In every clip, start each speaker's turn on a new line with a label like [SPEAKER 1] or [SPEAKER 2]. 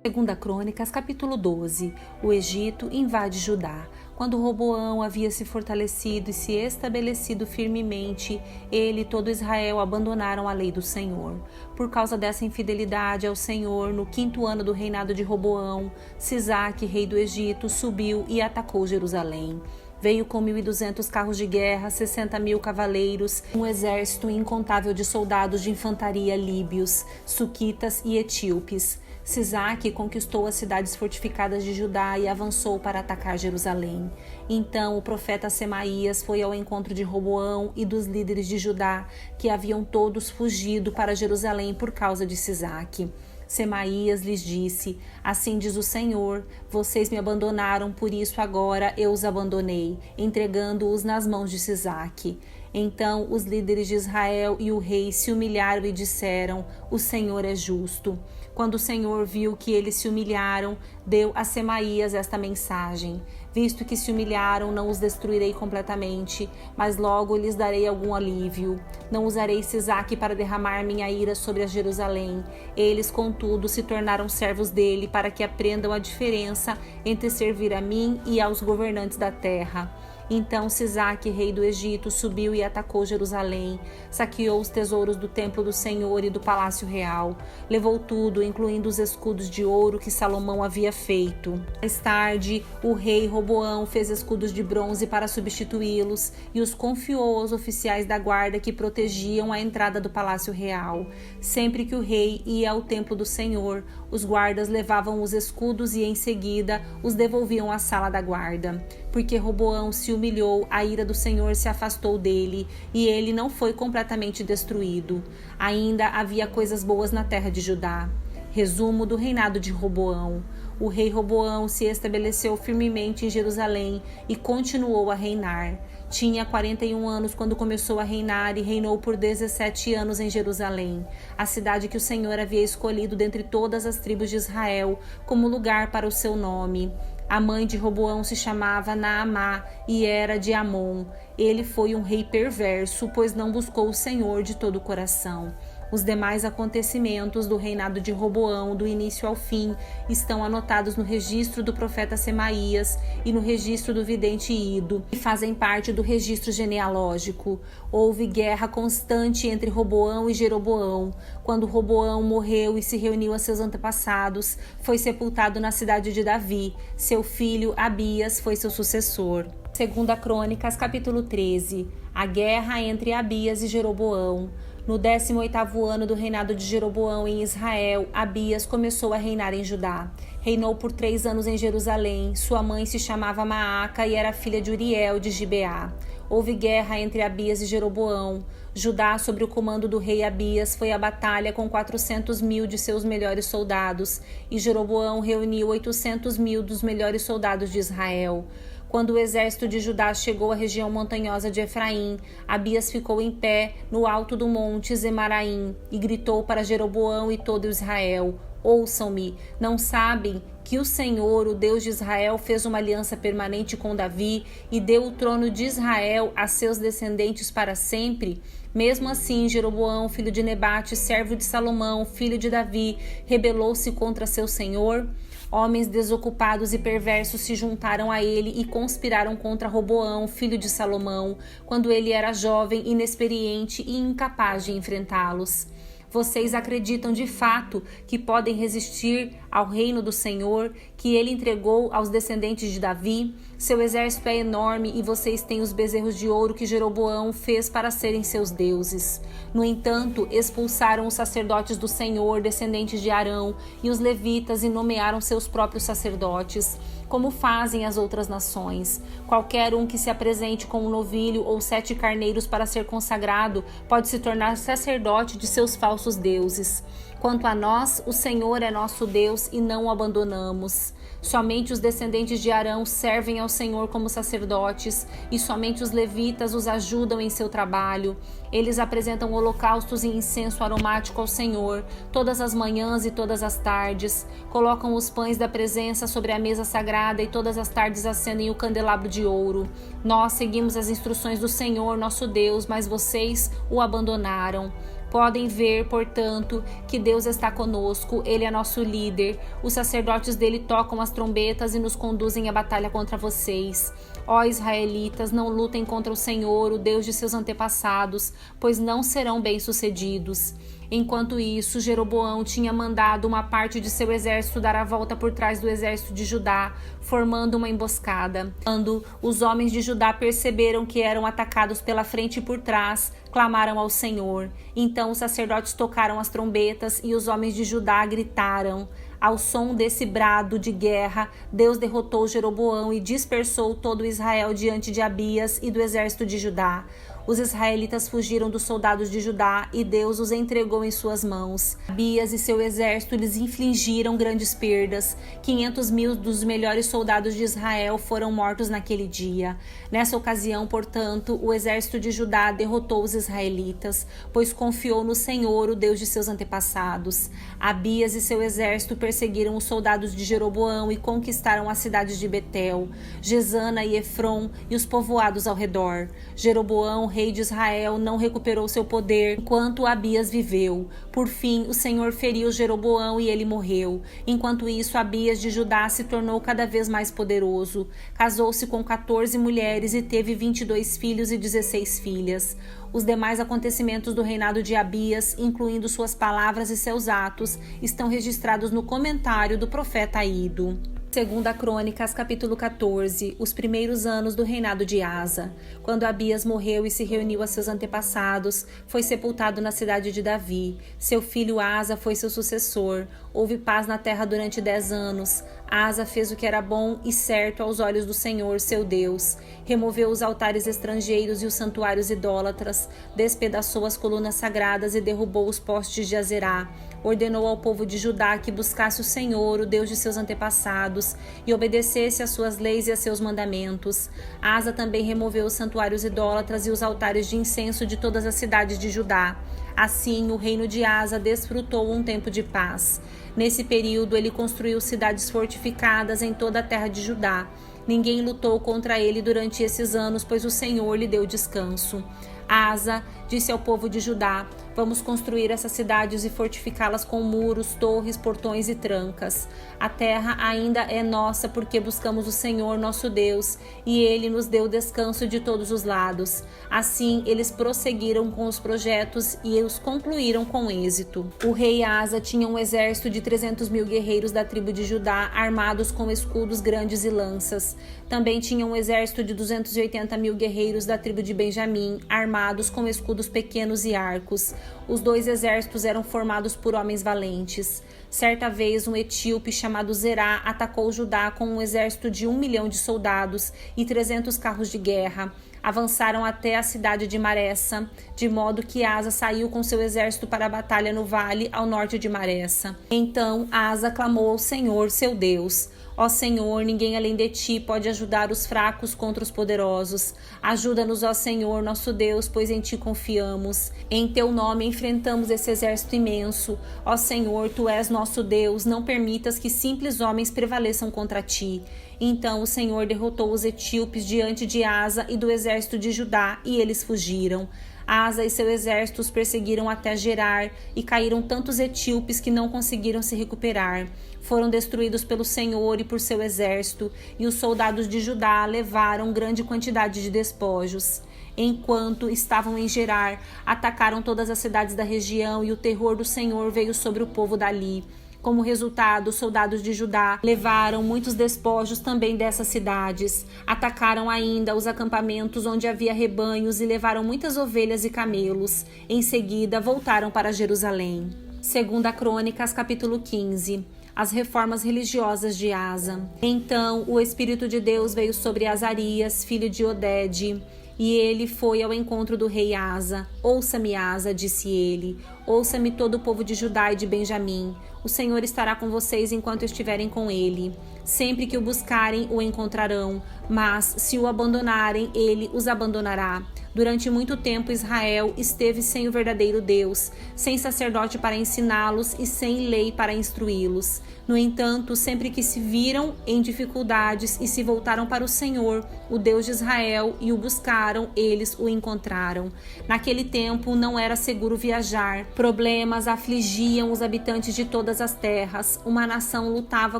[SPEAKER 1] Segunda Crônicas, capítulo 12. O Egito invade Judá. Quando Roboão havia se fortalecido e se estabelecido firmemente, ele e todo Israel abandonaram a lei do Senhor. Por causa dessa infidelidade ao Senhor, no 5º ano do reinado de Roboão, Sisaque, rei do Egito, subiu e atacou Jerusalém. Veio com 1.200 carros de guerra, 60.000 cavaleiros, um exército incontável de soldados de infantaria líbios, suquitas e etíopes. Sisaque conquistou as cidades fortificadas de Judá e avançou para atacar Jerusalém. Então o profeta Semaías foi ao encontro de Roboão e dos líderes de Judá, que haviam todos fugido para Jerusalém por causa de Sisaque. Semaías lhes disse: assim diz o Senhor, vocês me abandonaram, por isso agora eu os abandonei, entregando-os nas mãos de Sisaque. Então os líderes de Israel e o rei se humilharam e disseram: o Senhor é justo. Quando o Senhor viu que eles se humilharam, deu a Semaías esta mensagem: visto que se humilharam, não os destruirei completamente, mas logo lhes darei algum alívio. Não usarei Sisaque para derramar minha ira sobre a Jerusalém. Eles, contudo, se tornaram servos dele para que aprendam a diferença entre servir a mim e aos governantes da terra. Então Sisaque, rei do Egito, subiu e atacou Jerusalém, saqueou os tesouros do templo do Senhor e do palácio real, levou tudo, incluindo os escudos de ouro que Salomão havia feito. Mais tarde, o rei Roboão fez escudos de bronze para substituí-los e os confiou aos oficiais da guarda que protegiam a entrada do palácio real. Sempre que o rei ia ao templo do Senhor, os guardas levavam os escudos e em seguida os devolviam à sala da guarda. Porque Roboão se humilhou, a ira do Senhor se afastou dele, e ele não foi completamente destruído. Ainda havia coisas boas na terra de Judá. Resumo do reinado de Roboão. O rei Roboão se estabeleceu firmemente em Jerusalém e continuou a reinar. Tinha 41 anos quando começou a reinar e reinou por 17 anos em Jerusalém, a cidade que o Senhor havia escolhido dentre todas as tribos de Israel como lugar para o seu nome. A mãe de Roboão se chamava Naamá e era de Amon. Ele foi um rei perverso, pois não buscou o Senhor de todo o coração. Os demais acontecimentos do reinado de Roboão, do início ao fim, estão anotados no registro do profeta Semaías e no registro do vidente Ido, e fazem parte do registro genealógico. Houve guerra constante entre Roboão e Jeroboão. Quando Roboão morreu e se reuniu a seus antepassados, foi sepultado na cidade de Davi. Seu filho Abias foi seu sucessor. Segunda Crônicas, capítulo 13. A guerra entre Abias e Jeroboão. No 18º ano do reinado de Jeroboão em Israel, Abias começou a reinar em Judá. Reinou por 3 anos em Jerusalém. Sua mãe se chamava Maaca e era filha de Uriel de Gibeá. Houve guerra entre Abias e Jeroboão. Judá, sob o comando do rei Abias, foi à batalha com 400.000 de seus melhores soldados, e Jeroboão reuniu 800.000 dos melhores soldados de Israel. Quando o exército de Judá chegou à região montanhosa de Efraim, Abias ficou em pé no alto do monte Zemaraim e gritou para Jeroboão e todo Israel: ouçam-me, não sabem que o Senhor, o Deus de Israel, fez uma aliança permanente com Davi e deu o trono de Israel a seus descendentes para sempre? Mesmo assim, Jeroboão, filho de Nebate, servo de Salomão, filho de Davi, rebelou-se contra seu senhor. Homens desocupados e perversos se juntaram a ele e conspiraram contra Roboão, filho de Salomão, quando ele era jovem, inexperiente e incapaz de enfrentá-los. Vocês acreditam de fato que podem resistir ao reino do Senhor, que ele entregou aos descendentes de Davi? Seu exército é enorme e vocês têm os bezerros de ouro que Jeroboão fez para serem seus deuses. No entanto, expulsaram os sacerdotes do Senhor, descendentes de Arão, e os levitas, e nomearam seus próprios sacerdotes, como fazem as outras nações. Qualquer um que se apresente com um novilho ou 7 carneiros para ser consagrado pode se tornar sacerdote de seus falsos deuses. Quanto a nós, o Senhor é nosso Deus e não o abandonamos. Somente os descendentes de Arão servem ao Senhor como sacerdotes, e somente os levitas os ajudam em seu trabalho. Eles apresentam holocaustos e incenso aromático ao Senhor, todas as manhãs e todas as tardes. Colocam os pães da presença sobre a mesa sagrada e todas as tardes acendem o candelabro de ouro. Nós seguimos as instruções do Senhor, nosso Deus, mas vocês o abandonaram. Podem ver, portanto, que Deus está conosco, Ele é nosso líder. Os sacerdotes dele tocam as trombetas e nos conduzem à batalha contra vocês. Ó israelitas, não lutem contra o Senhor, o Deus de seus antepassados, pois não serão bem-sucedidos. Enquanto isso, Jeroboão tinha mandado uma parte de seu exército dar a volta por trás do exército de Judá, formando uma emboscada. Quando os homens de Judá perceberam que eram atacados pela frente e por trás, clamaram ao Senhor. Então os sacerdotes tocaram as trombetas e os homens de Judá gritaram. Ao som desse brado de guerra, Deus derrotou Jeroboão e dispersou todo Israel diante de Abias e do exército de Judá. Os israelitas fugiram dos soldados de Judá e Deus os entregou em suas mãos. Abias e seu exército lhes infligiram grandes perdas. 500.000 dos melhores soldados de Israel foram mortos naquele dia. Nessa ocasião, portanto, o exército de Judá derrotou os israelitas, pois confiou no Senhor, o Deus de seus antepassados. Abias e seu exército perseguiram os soldados de Jeroboão e conquistaram as cidades de Betel, Gesana e Efron e os povoados ao redor. Jeroboão, rei de Israel, não recuperou seu poder enquanto Abias viveu. Por fim, o Senhor feriu Jeroboão e ele morreu. Enquanto isso, Abias de Judá se tornou cada vez mais poderoso. Casou-se com 14 mulheres e teve 22 filhos e 16 filhas. Os demais acontecimentos do reinado de Abias, incluindo suas palavras e seus atos, estão registrados no comentário do profeta Ido. Segunda Crônicas, capítulo 14, os primeiros anos do reinado de Asa. Quando Abias morreu e se reuniu a seus antepassados, foi sepultado na cidade de Davi. Seu filho Asa foi seu sucessor. Houve paz na terra durante 10 anos. Asa fez o que era bom e certo aos olhos do Senhor, seu Deus. Removeu os altares estrangeiros e os santuários idólatras, despedaçou as colunas sagradas e derrubou os postes de Azerá. Ordenou ao povo de Judá que buscasse o Senhor, o Deus de seus antepassados, e obedecesse às suas leis e a seus mandamentos. Asa também removeu os santuários idólatras e os altares de incenso de todas as cidades de Judá. Assim, o reino de Asa desfrutou um tempo de paz. Nesse período, ele construiu cidades fortificadas em toda a terra de Judá. Ninguém lutou contra ele durante esses anos, pois o Senhor lhe deu descanso. Asa disse ao povo de Judá: vamos construir essas cidades e fortificá-las com muros, torres, portões e trancas. A terra ainda é nossa porque buscamos o Senhor nosso Deus e Ele nos deu descanso de todos os lados. Assim, eles prosseguiram com os projetos e os concluíram com êxito. O rei Asa tinha um exército de 300.000 guerreiros da tribo de Judá, armados com escudos grandes e lanças. Também tinha um exército de 280.000 guerreiros da tribo de Benjamim, armados com escudos pequenos e arcos. Os dois exércitos eram formados por homens valentes. Certa vez, um etíope chamado Zerá atacou Judá com um exército de 1 milhão de soldados e 300 carros de guerra. Avançaram até a cidade de Maressa, de modo que Asa saiu com seu exército para a batalha no vale ao norte de Maressa. Então Asa clamou ao Senhor, seu Deus: ó Senhor, ninguém além de ti pode ajudar os fracos contra os poderosos. Ajuda-nos, ó Senhor, nosso Deus, pois em ti confiamos. Em teu nome enfrentamos esse exército imenso. Ó Senhor, tu és nosso Deus, não permitas que simples homens prevaleçam contra ti. Então o Senhor derrotou os etíopes diante de Asa e do exército de Judá, e eles fugiram. Asa e seu exército os perseguiram até Gerar, e caíram tantos etíopes que não conseguiram se recuperar. Foram destruídos pelo Senhor e por seu exército, e os soldados de Judá levaram grande quantidade de despojos. Enquanto estavam em Gerar, atacaram todas as cidades da região, e o terror do Senhor veio sobre o povo dali. Como resultado, os soldados de Judá levaram muitos despojos também dessas cidades. Atacaram ainda os acampamentos onde havia rebanhos e levaram muitas ovelhas e camelos. Em seguida, voltaram para Jerusalém. Segunda Crônicas, capítulo 15. As reformas religiosas de Asa. Então, o Espírito de Deus veio sobre Azarias, filho de Odede, e ele foi ao encontro do rei Asa. Ouça-me, Asa, disse ele. Ouça-me todo o povo de Judá e de Benjamim. O Senhor estará com vocês enquanto estiverem com ele. Sempre que o buscarem, o encontrarão, mas se o abandonarem, ele os abandonará. Durante muito tempo, Israel esteve sem o verdadeiro Deus, sem sacerdote para ensiná-los e sem lei para instruí-los. No entanto, sempre que se viram em dificuldades e se voltaram para o Senhor, o Deus de Israel, e o buscaram, eles o encontraram. Naquele tempo, não era seguro viajar. Problemas afligiam os habitantes de todas as terras. Uma nação lutava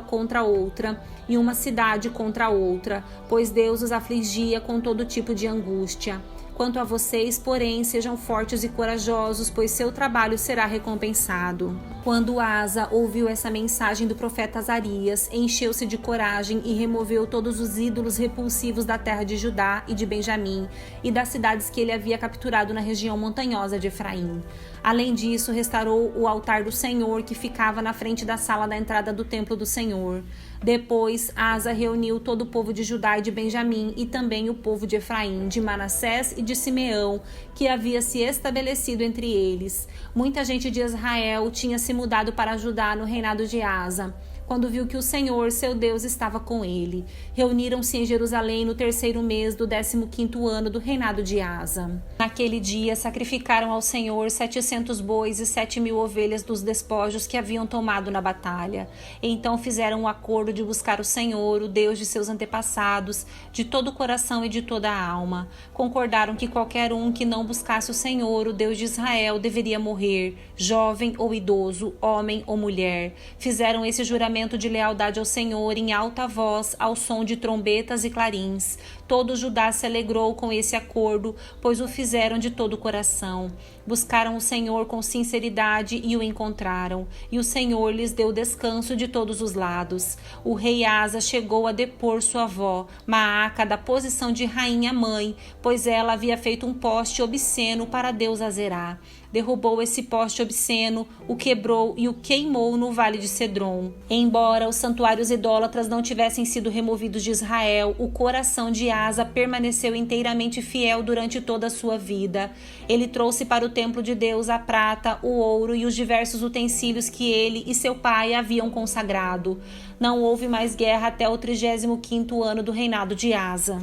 [SPEAKER 1] contra outra e uma cidade contra outra, pois Deus os afligia com todo tipo de angústia. Quanto a vocês, porém, sejam fortes e corajosos, pois seu trabalho será recompensado. Quando Asa ouviu essa mensagem do profeta Azarias, encheu-se de coragem e removeu todos os ídolos repulsivos da terra de Judá e de Benjamim e das cidades que ele havia capturado na região montanhosa de Efraim. Além disso, restaurou o altar do Senhor que ficava na frente da sala da entrada do templo do Senhor. Depois, Asa reuniu todo o povo de Judá e de Benjamim e também o povo de Efraim, de Manassés e de Simeão, que havia se estabelecido entre eles. Muita gente de Israel tinha se mudado para Judá no reinado de Asa, quando viu que o Senhor, seu Deus, estava com ele. Reuniram-se em Jerusalém no 3º mês do 15º ano do reinado de Asa. Naquele dia, sacrificaram ao Senhor 700 bois e 7.000 ovelhas dos despojos que haviam tomado na batalha. Então fizeram um acordo de buscar o Senhor, o Deus de seus antepassados, de todo o coração e de toda a alma. Concordaram que qualquer um que não buscasse o Senhor, o Deus de Israel, deveria morrer, jovem ou idoso, homem ou mulher. Fizeram esse juramento de lealdade ao Senhor em alta voz, ao som de trombetas e clarins. Todo Judá se alegrou com esse acordo, pois o fizeram de todo o coração. Buscaram o Senhor com sinceridade e o encontraram, e o Senhor lhes deu descanso de todos os lados. O rei Asa chegou a depor sua avó, Maaca, da posição de rainha-mãe, pois ela havia feito um poste obsceno para Deus Azerá. Derrubou esse poste obsceno, o quebrou e o queimou no vale de Cedron. Embora os santuários idólatras não tivessem sido removidos de Israel, o coração de Asa permaneceu inteiramente fiel durante toda a sua vida. Ele trouxe para o templo de Deus a prata, o ouro e os diversos utensílios que ele e seu pai haviam consagrado. Não houve mais guerra até o 35º ano do reinado de Asa.